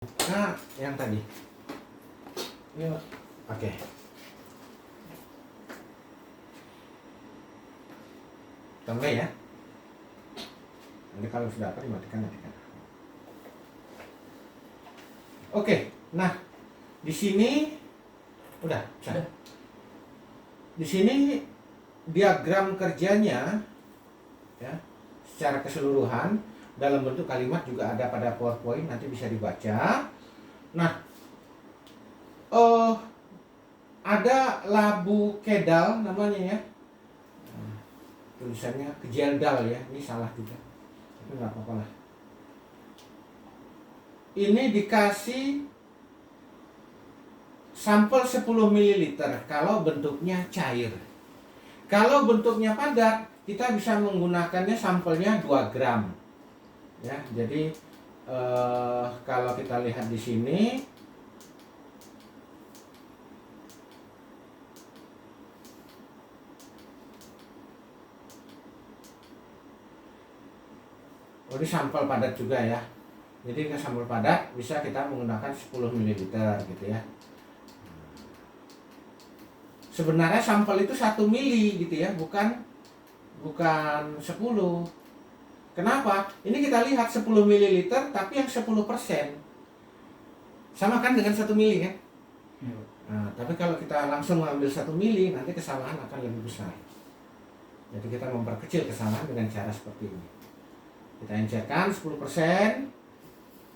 Nah, yang tadi. Ya. Oke. Tunggu ya. Nanti kalau sudah apa dimatikan. Oke. Nah, di sini udah. Sudah. Di sini diagram kerjanya ya secara keseluruhan dalam bentuk kalimat juga ada pada PowerPoint, nanti bisa dibaca. Nah, ada labu kedal namanya ya. Tulisannya kejeldal ya, ini salah juga, tapi nggak apa-apa lah. Ini dikasih sampel 10 ml kalau bentuknya cair. Kalau bentuknya padat, kita bisa menggunakannya sampelnya 2 gram. Ya, jadi kalau kita lihat di sini ini sampel padat juga ya. Jadi ke sampel padat bisa kita menggunakan 10 ml gitu ya. Sebenarnya sampel itu 1 mili gitu ya, bukan 10. Kenapa? Ini kita lihat 10 ml tapi yang 10%. Sama kan dengan 1 mili kan? Ya. Nah, tapi kalau kita langsung mengambil 1 mili, nanti kesalahan akan lebih besar. Jadi kita memperkecil kesalahan dengan cara seperti ini. Kita encerkan 10%.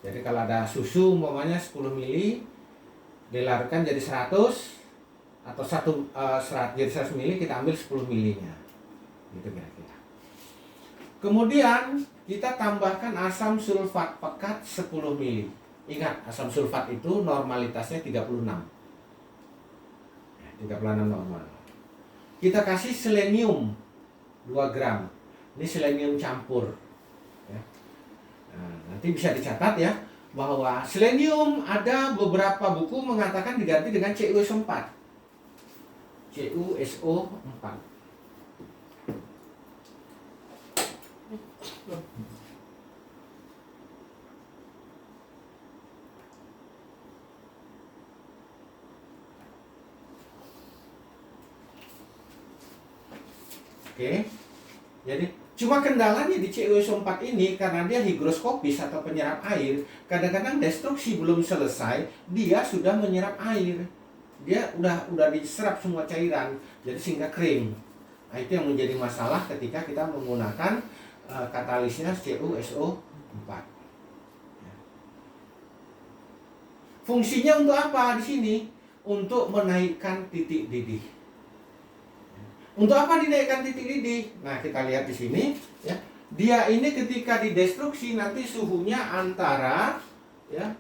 Jadi kalau ada susu umpamanya 10 mili, dilarutkan jadi 100 atau jadi 100 mili, kita ambil 10 milinya. Gitu kira-kira. Kemudian kita tambahkan asam sulfat pekat 10 mili. Ingat, asam sulfat itu normalitasnya 36. 36 normal. Kita kasih selenium 2 gram. Ini selenium campur. Ya. Nah, nanti bisa dicatat ya bahwa selenium ada beberapa buku mengatakan diganti dengan CuSO4. CuSO4. Oke. Jadi cuma kendalanya di CuSO4 ini karena dia higroskopis atau penyerap air, kadang-kadang destruksi belum selesai, dia sudah menyerap air. Dia udah diserap semua cairan, jadi sehingga kering. Nah, itu yang menjadi masalah ketika kita menggunakan katalisnya CuSO4. Fungsinya untuk apa di sini? Untuk menaikkan titik didih. Untuk apa dinaikkan titik didih? Nah, kita lihat di sini ya. Dia ini ketika didestruksi nanti suhunya antara ya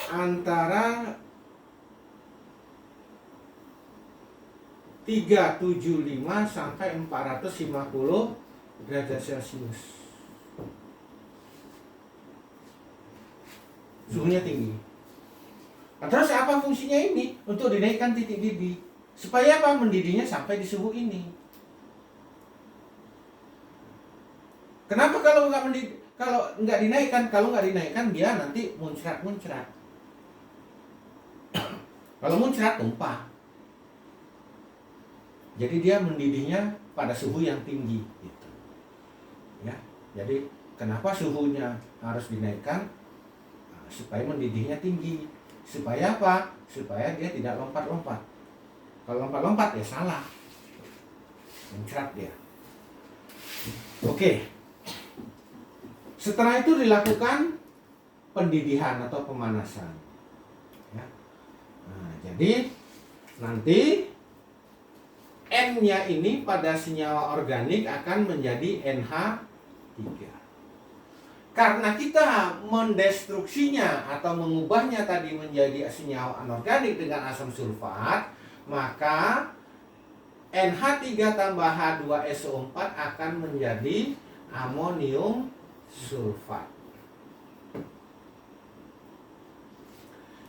antara 375 sampai 450 derajat Celcius. Suhunya tinggi. Nah, terus apa fungsinya ini? Untuk dinaikkan titik didih. Supaya apa? Mendidihnya sampai di suhu ini. Kenapa kalau nggak dinaikkan? Kalau nggak dinaikkan dia nanti muncrat. Kalau muncrat tumpah. Jadi dia mendidihnya pada suhu yang tinggi gitu. Ya. Jadi kenapa suhunya harus dinaikkan? Supaya mendidihnya tinggi. Supaya apa? Supaya dia tidak lompat-lompat. Kalau lompat-lompat ya salah. Muncrat dia. Oke. Setelah itu dilakukan pendidihan atau pemanasan. Ya. Nah, jadi nanti N-nya ini pada senyawa organik akan menjadi NH3. Karena kita mendestruksinya atau mengubahnya tadi menjadi senyawa anorganik dengan asam sulfat, maka NH3 tambah H2SO4 akan menjadi amonium sulfat.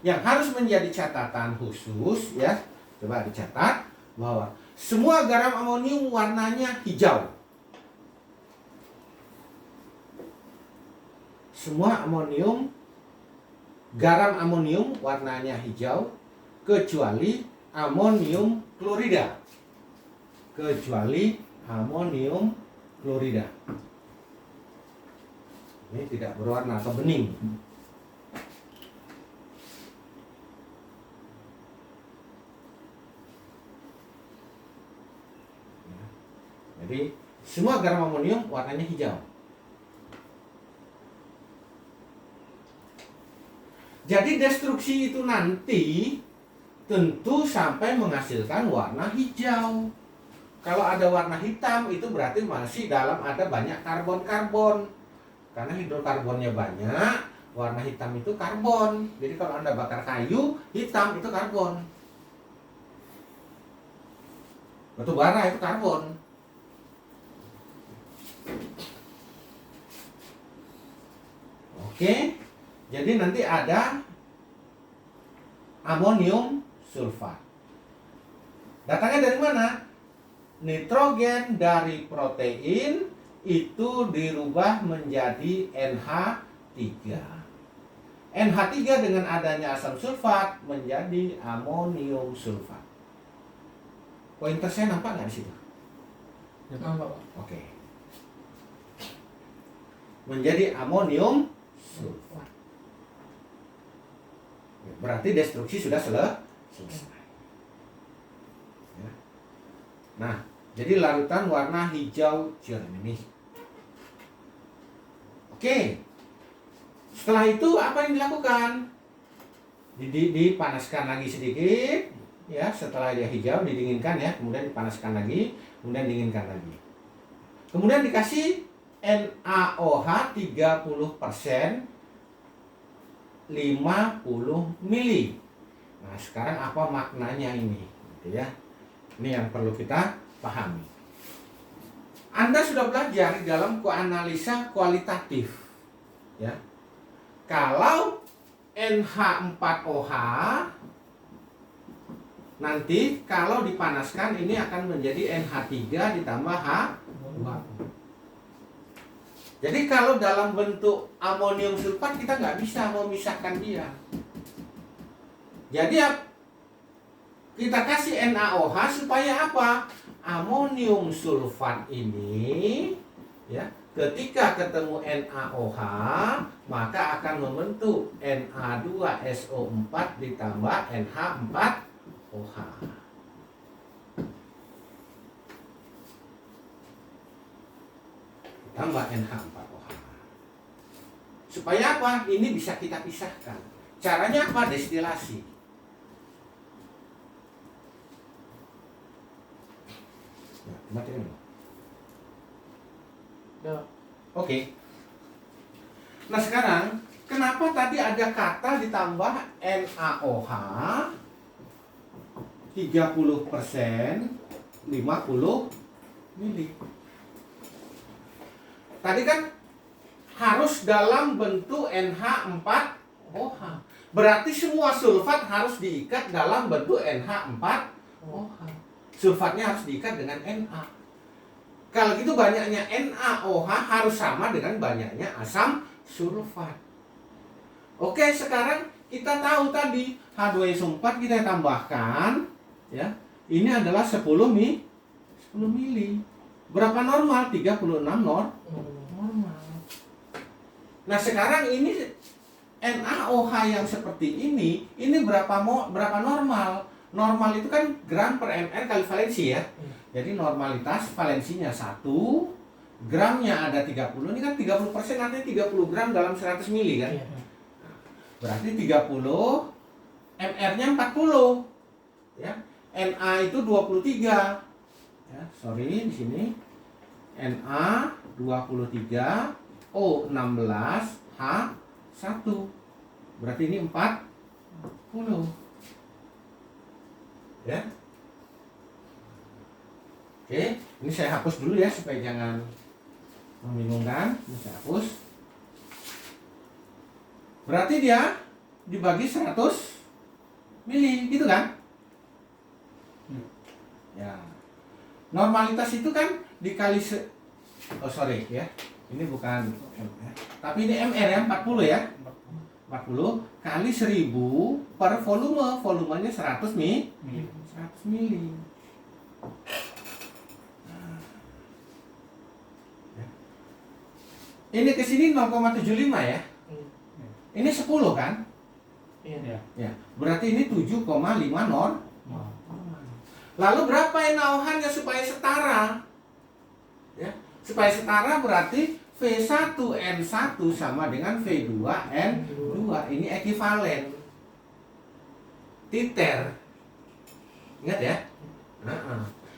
Yang harus menjadi catatan khusus ya, coba dicatat bahwa semua garam amonium warnanya hijau. semua garam amonium warnanya hijau kecuali amonium klorida. Kecuali amonium klorida. Ini tidak berwarna atau bening. Jadi semua garam amonium warnanya hijau. Jadi destruksi itu nanti tentu sampai menghasilkan warna hijau. Kalau ada warna hitam itu berarti masih dalam ada banyak karbon-karbon. Karena hidrokarbonnya banyak, warna hitam itu karbon. Jadi kalau Anda bakar kayu, hitam itu karbon. Batu bara itu karbon. Oke, jadi nanti ada amonium sulfat. Datangnya dari mana? Nitrogen dari protein itu dirubah menjadi NH3. NH3 dengan adanya asam sulfat menjadi amonium sulfat. Pointer saya nampak nggak di situ? Nampak, Pak. Oke. Menjadi amonium sulfat. Berarti destruksi sudah selesai. Ya. Nah, jadi larutan warna hijau jernih. Oke. Setelah itu apa yang dilakukan? Dipanaskan lagi sedikit, ya. Setelah dia hijau didinginkan ya, kemudian dipanaskan lagi, kemudian dinginkan lagi. Kemudian dikasih NaOH 30%, 50 mili. Nah, sekarang apa maknanya ini? Gitu ya. Ini yang perlu kita pahami. Anda sudah belajar dalam analisa kualitatif. Ya. Kalau NH4OH nanti kalau dipanaskan ini akan menjadi NH3 ditambah H2. Jadi kalau dalam bentuk amonium sulfat kita nggak bisa memisahkan dia. Jadi kita kasih NaOH supaya apa? Amonium sulfat ini ya, ketika ketemu NaOH maka akan membentuk Na2SO4 ditambah NH4OH. Tambah NH4OH. Supaya apa? Ini bisa kita pisahkan. Caranya apa? Destilasi. Ya, mati dulu. Ya. Oke. Nah sekarang, kenapa tadi ada kata ditambah NaOH 30%, 50 mili? Tadi kan harus dalam bentuk NH4OH. Berarti semua sulfat harus diikat dalam bentuk NH4OH. Sulfatnya harus diikat dengan Na. Kalau gitu banyaknya NaOH harus sama dengan banyaknya asam sulfat. Oke, sekarang kita tahu tadi H2SO4 kita tambahkan ya. Ini adalah 10 mili. Berapa normal? 36 normal. Nah sekarang ini NaOH yang seperti ini berapa normal? Normal itu kan gram per ml kali valensi ya. Jadi normalitas valensinya 1, gramnya ada 30. Ini kan 30%, artinya 30 gram dalam 100 mili kan. Berarti 30, mR-nya 40. Ya. Na itu 23. Ya, sorry di sini Na 23, O 16, H 1. Berarti ini 40. Ya. Oke, ini saya hapus dulu ya supaya jangan membingungkan. Ini saya hapus. Berarti dia dibagi 100 mili, gitu kan? Ya. Normalitas itu kan dikali Ini bukan MR. Tapi ini MR ya, 40 ya. 40 kali 1000 per volume. Volumenya 100 mili. 100 mili. Nah. Ya. Ini ke sini 0,75 ya. Ini 10 kan? Iya. Ya. Berarti ini 7,5 norm. Lalu berapa NaOH-nya supaya setara? Ya, supaya setara berarti V1N1 sama dengan V2N2. Ini ekuivalen. Titer. Ingat ya?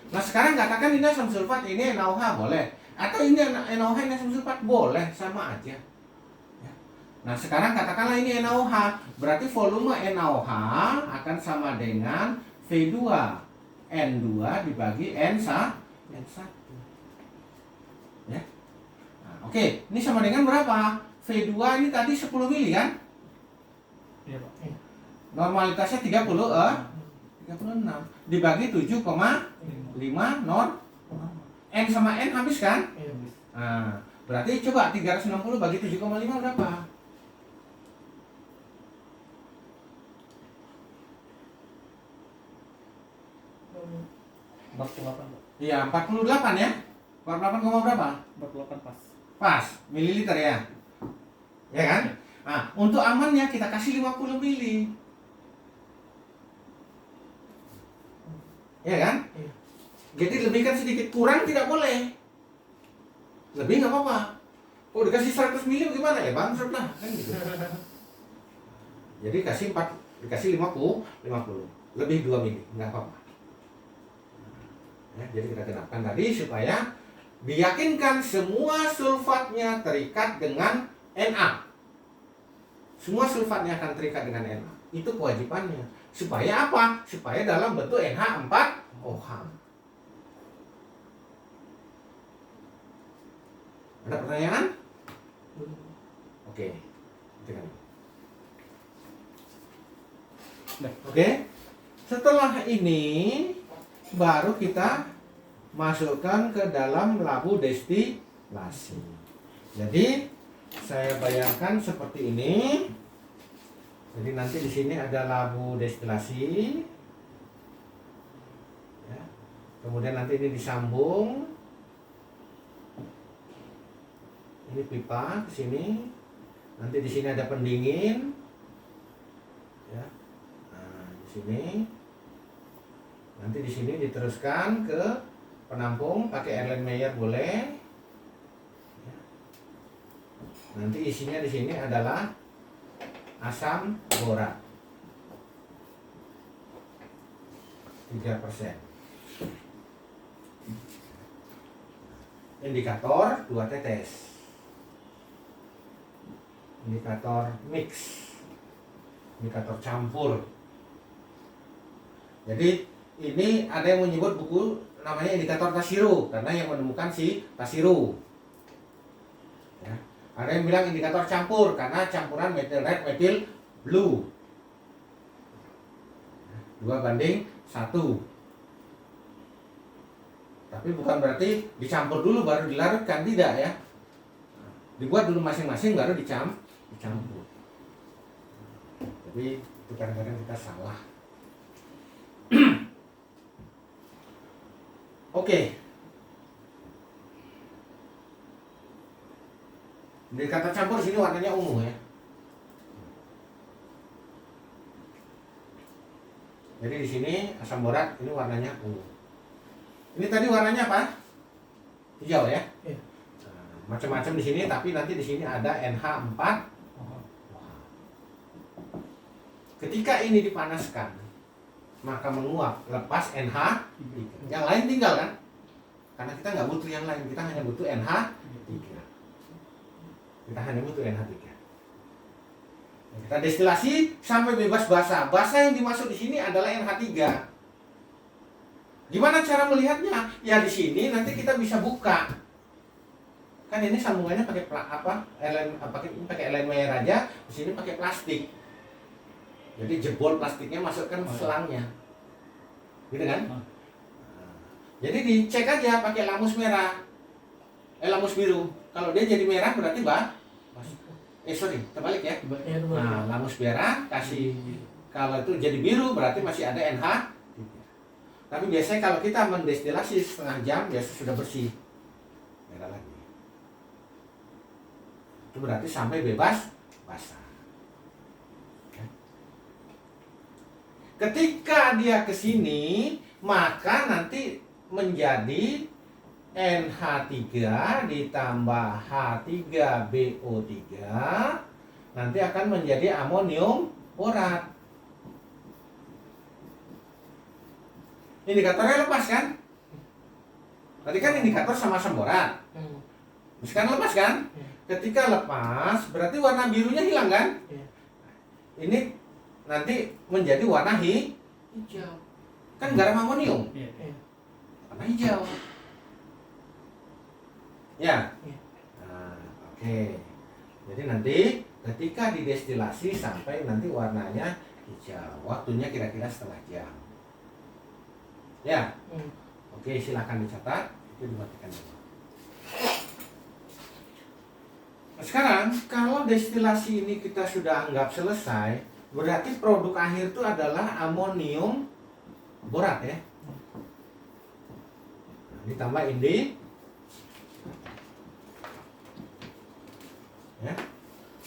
Nah, sekarang katakan ini asam sulfat, ini NaOH boleh. Atau ini NaOH, ini asam sulfat boleh, sama aja. Ya. Nah, sekarang katakanlah ini NaOH. Berarti volume NaOH akan sama dengan V2N2 dibagi N1. Ya. Nah, oke, ini sama dengan berapa? V2 ini tadi 10 mili kan? Iya, Pak. Normalitasnya 36 dibagi 7,5 norm. N sama N habis kan? Iya, Bis. Nah, berarti coba 360 bagi 7,5 berapa? Bak 48, Pak. Iya, 48 ya. 48, berapa? 48 pas. Pas, mililiter ya. Ya kan? Nah, untuk amannya kita kasih 50 mili. Ya kan? Iya. Jadi lebihkan sedikit, kurang tidak boleh. Lebih nggak apa-apa. Oh, dikasih 100 mili gimana ya? Bangsat lah, kan gitu. Jadi dikasih 50. Lebih 2 mili, nggak apa-apa. Ya, jadi kita kenapkan tadi supaya diyakinkan semua sulfatnya terikat dengan Na. Semua sulfatnya akan terikat dengan Na. Itu kewajibannya. Supaya apa? Supaya dalam bentuk NH4OH. Ada pertanyaan? Oke. Oke. Setelah ini baru kita masukkan ke dalam labu destilasi. Jadi saya bayangkan seperti ini. Jadi nanti di sini ada labu destilasi. Ya. Kemudian nanti ini disambung. Ini pipa ke sini. Nanti di sini ada pendingin. Ya. Nah, di sini. Nanti di sini diteruskan ke penampung, pakai Erlenmeyer boleh. Ya. Nanti isinya di sini adalah asam borat 3%. Indikator 2 tetes. Indikator mix. Indikator campur. Jadi ini ada yang menyebut buku namanya indikator Tassiro karena yang menemukan si Tassiro. Ya. Ada yang bilang indikator campur karena campuran methyl red, methyl blue. 2:1. Tapi bukan berarti dicampur dulu baru dilarutkan, tidak ya. Dibuat dulu masing-masing baru dicampur. Jadi itu kadang-kadang kita salah. Oke. Indikator campur di sini warnanya ungu ya. Jadi di sini asam borat ini warnanya ungu. Ini tadi warnanya apa? Hijau ya. Iya. Nah, macam-macam di sini, tapi nanti di sini ada NH4. Ketika ini dipanaskan, maka menguap, lepas NH. Yang lain tinggal kan? Karena kita nggak butuh yang lain, kita hanya butuh NH3. Kita hanya butuh NH3. Kita destilasi sampai bebas basa. Basa yang dimasuk di sini adalah NH3. Gimana cara melihatnya? Ya di sini nanti kita bisa buka. Kan ini sambungannya pakai pakai Erlenmeyer aja. Di sini pakai plastik. Jadi jebol plastiknya, masukkan selangnya. Gitu kan? Jadi dicek aja pakai lamus merah. Lamus biru. Kalau dia jadi merah berarti terbalik ya. Nah, lamus merah kasih, kalau itu jadi biru berarti masih ada NH. Tapi biasanya kalau kita mendestilasi setengah jam biasa sudah bersih. Merah lagi. Itu berarti sampai bebas basah. Ketika dia ke sini, maka nanti menjadi NH3 ditambah H3BO3 nanti akan menjadi amonium borat. Indikatornya lepas kan? Tadi kan indikator sama asam borat. Sekarang lepas kan? Ketika lepas berarti warna birunya hilang kan? Ini nanti menjadi warna hijau. Kan garam amonium. Warna hijau. Ya. Nah, oke. Jadi nanti ketika didestilasi sampai nanti warnanya hijau. Waktunya kira-kira setengah jam. Ya. Oke, silakan dicatat. Itu dimatikan dulu. Nah, sekarang kalau destilasi ini kita sudah anggap selesai, berarti produk akhir itu adalah amonium borat ya. Nah, ditambah ini ya.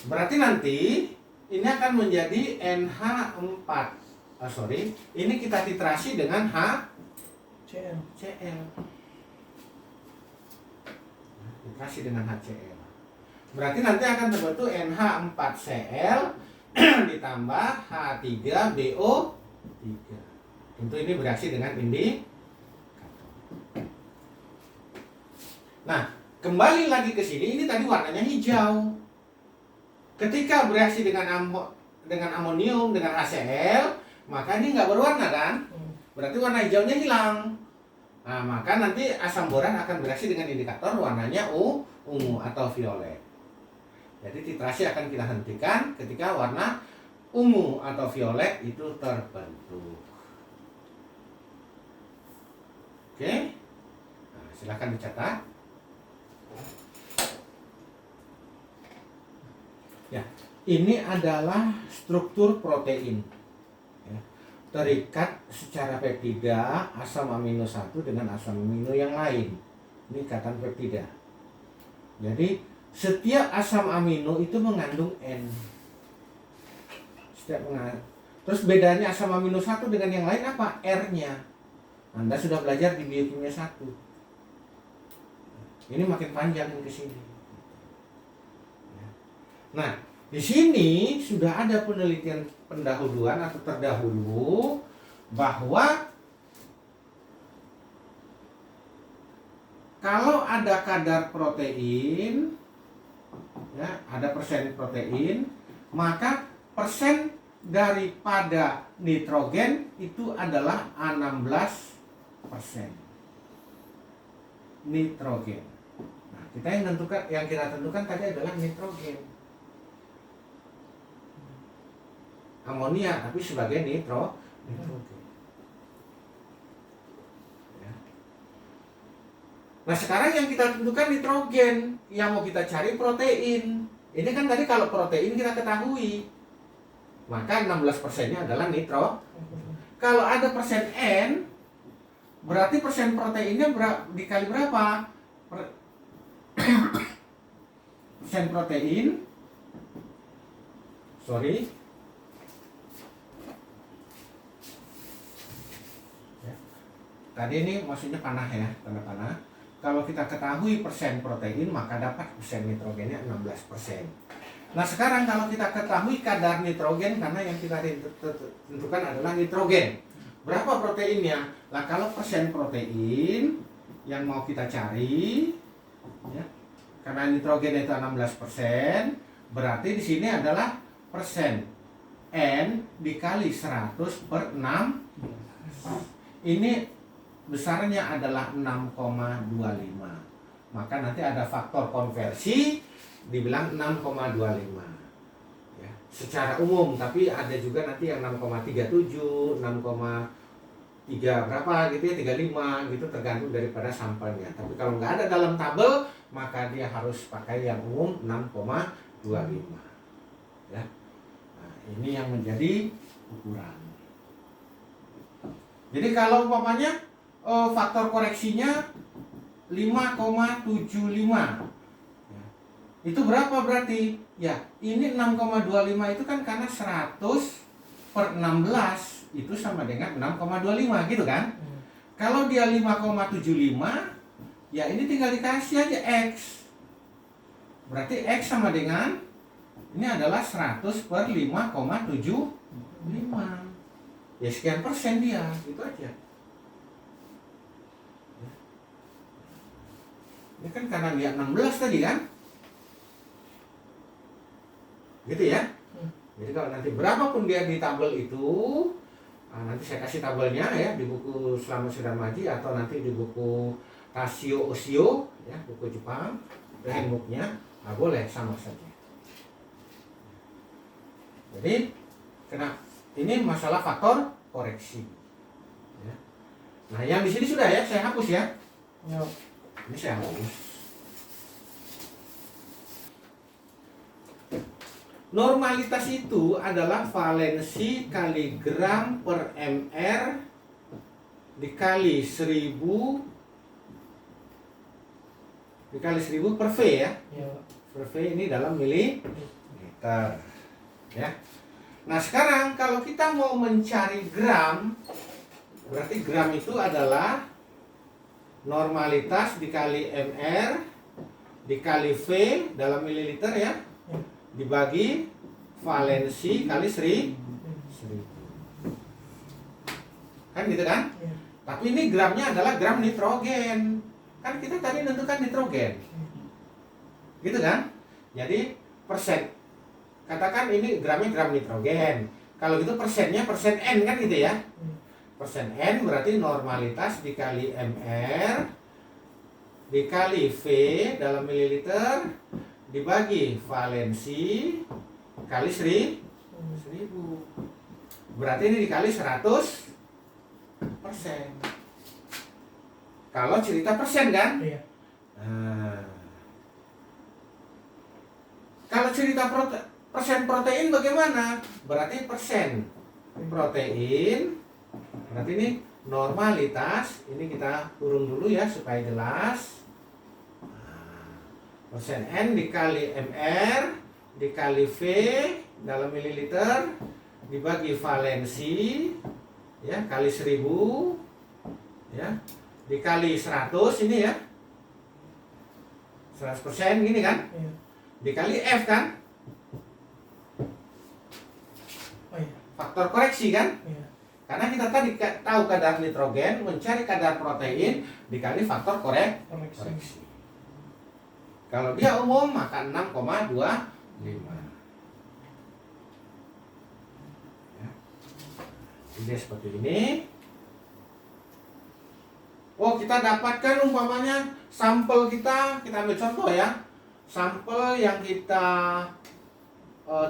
Berarti nanti ini akan menjadi NH4. Ini kita titrasi dengan HCl. Titrasi dengan HCl. Berarti nanti akan terbentuk NH4Cl ditambah H3BO3. Tentu ini bereaksi dengan indikator. Nah, kembali lagi ke sini, ini tadi warnanya hijau. Ketika bereaksi dengan amonium dengan HCl, maka ini nggak berwarna kan? Berarti warna hijaunya hilang. Nah, maka nanti asam borat akan bereaksi dengan indikator warnanya ungu atau violet. Jadi titrasi akan kita hentikan ketika warna ungu atau violet itu terbentuk. Oke? Nah, silakan dicatat. Ya, ini adalah struktur protein. Ya, terikat secara peptida asam amino 1 dengan asam amino yang lain. Ini ikatan peptida. Jadi setiap asam amino itu mengandung N. Terus bedanya asam amino 1 dengan yang lain apa? R-nya. Anda sudah belajar di biokimia 1. Ini makin panjang ke sini. Nah, di sini sudah ada penelitian pendahuluan atau terdahulu bahwa kalau ada kadar protein, ya, ada persen protein, maka persen daripada nitrogen itu adalah 16% nitrogen. Nah, yang kita tentukan tadi adalah nitrogen. Amonia tapi sebagai nitrogen. Ya. Nah, sekarang yang kita tentukan nitrogen, yang mau kita cari protein. Ini kan tadi kalau protein kita ketahui, maka 16%-nya adalah nitro. Kalau ada persen N, berarti persen proteinnya dikali berapa? Persen protein. Tadi ini maksudnya panah ya, tanda panah. Kalau kita ketahui persen protein, maka dapat persen nitrogennya 16%. Nah, sekarang kalau kita ketahui kadar nitrogen, karena yang kita tentukan adalah nitrogen. Berapa proteinnya? Nah, kalau persen protein yang mau kita cari, ya, karena nitrogen itu 16%, berarti di sini adalah persen N dikali 100 per 6. Ini besarnya adalah 6,25. Maka nanti ada faktor konversi dibilang 6,25. Ya, secara umum, tapi ada juga nanti yang 6,37, 6,3 berapa gitu ya, 35 gitu, tergantung daripada sampelnya. Tapi kalau nggak ada dalam tabel, maka dia harus pakai yang umum 6,25 ya. Nah, ini yang menjadi ukuran. Jadi kalau umpamanya faktor koreksinya 5,75 ya, itu berapa berarti? Ya, ini 6,25 itu kan karena 100/16 itu sama dengan 6,25 gitu kan? Kalau dia 5,75, ya ini tinggal dikasih aja X. Berarti X sama dengan, ini adalah 100/5,75. Ya sekian persen dia, itu aja. Ini kan karena dia 16 tadi kan? Gitu ya. Jadi kalau nanti berapapun dia di tabel itu, nanti saya kasih tabelnya ya di buku Selamat Sudah Maji atau nanti di buku Tasio Osio ya, buku Jepang, handbooknya, boleh sama saja. Jadi ini masalah faktor koreksi. Ya. Nah yang di sini sudah ya, saya hapus ya. Ini saya hapus. Normalitas itu adalah valensi kali gram per mr dikali 1000 per V ya. Per V ini dalam mililiter ya. Nah sekarang kalau kita mau mencari gram, berarti gram itu adalah normalitas dikali mr dikali V dalam mililiter ya, dibagi valensi kali 1000. Kan gitu kan? Tapi ini gramnya adalah gram nitrogen. Kan kita tadi menentukan nitrogen. Gitu kan? Jadi persen. Katakan ini gramnya gram nitrogen. Kalau gitu persennya persen N kan gitu ya? Persen N berarti normalitas dikali mr dikali V dalam mililiter dibagi valensi kali 1000. Berarti ini dikali 100%. Kalau cerita persen kan? Iya. Nah, kalau cerita persen protein bagaimana? Berarti persen protein. Berarti ini normalitas. Ini kita turun dulu ya supaya jelas. Persen N dikali mr dikali V dalam mililiter dibagi valensi ya kali 1000 ya dikali 100 ini ya 100% gini kan dikali F kan faktor koreksi kan karena kita tadi tahu kadar nitrogen mencari kadar protein dikali faktor koreksi. Kalau dia umum maka 6,25 ya. Jadi seperti ini. Oh kita dapatkan umpamanya sampel kita ambil contoh ya. Sampel yang kita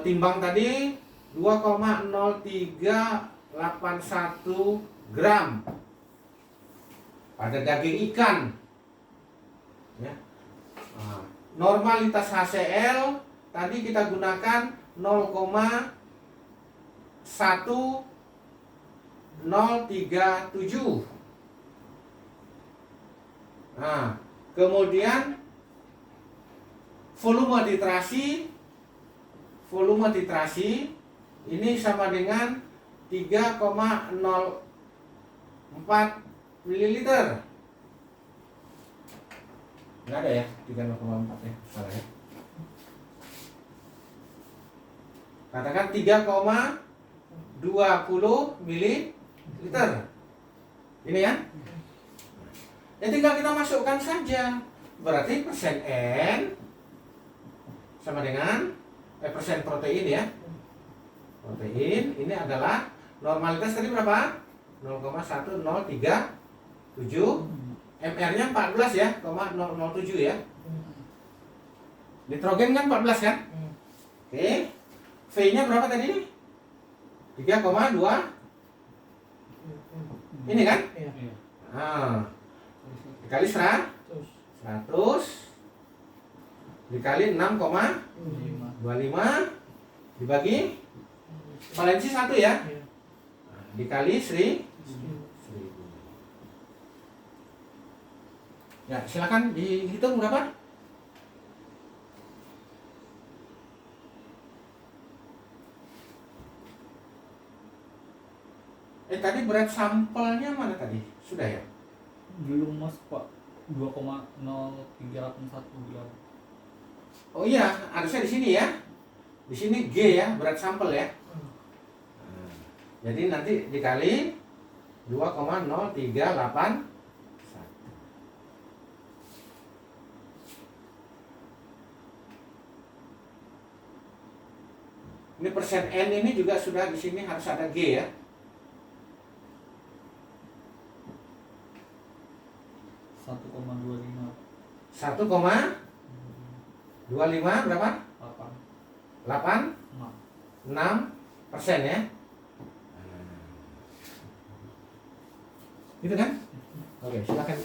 timbang tadi 2,0381 gram pada daging ikan ya. Normalitas HCl tadi kita gunakan 0,1037. Nah, kemudian volume titrasi ini sama dengan 3,04 ml. Nggak ada ya, 3,04 ya, salah ya. Katakan 3,20 ml. Ini ya. Ya tinggal kita masukkan saja. Berarti persen N sama dengan persen protein ya. Protein ini adalah normalitas tadi berapa? 0,1037. MR-nya 14 ya, 0,007 ya. Nitrogen kan 14 kan? Oke. V-nya berapa tadi? 3,2. Ini kan? Nah, dikali 100 dikali 6,25 dibagi valensi 1 ya. Iya. Nah, dikali 1000. Ya, silakan dihitung berapa? Tadi berat sampelnya mana tadi? Sudah ya? Belum masuk Pak. 2,0381 gram. Oh iya, harusnya di sini ya. Di sini G ya, berat sampel ya. Nah, jadi nanti dikali 2,0381. Ini persen N ini juga sudah di sini harus ada G ya. 1,25. 1,25 berapa? 8. 6% ya. Gitu kan? Oke, silakan.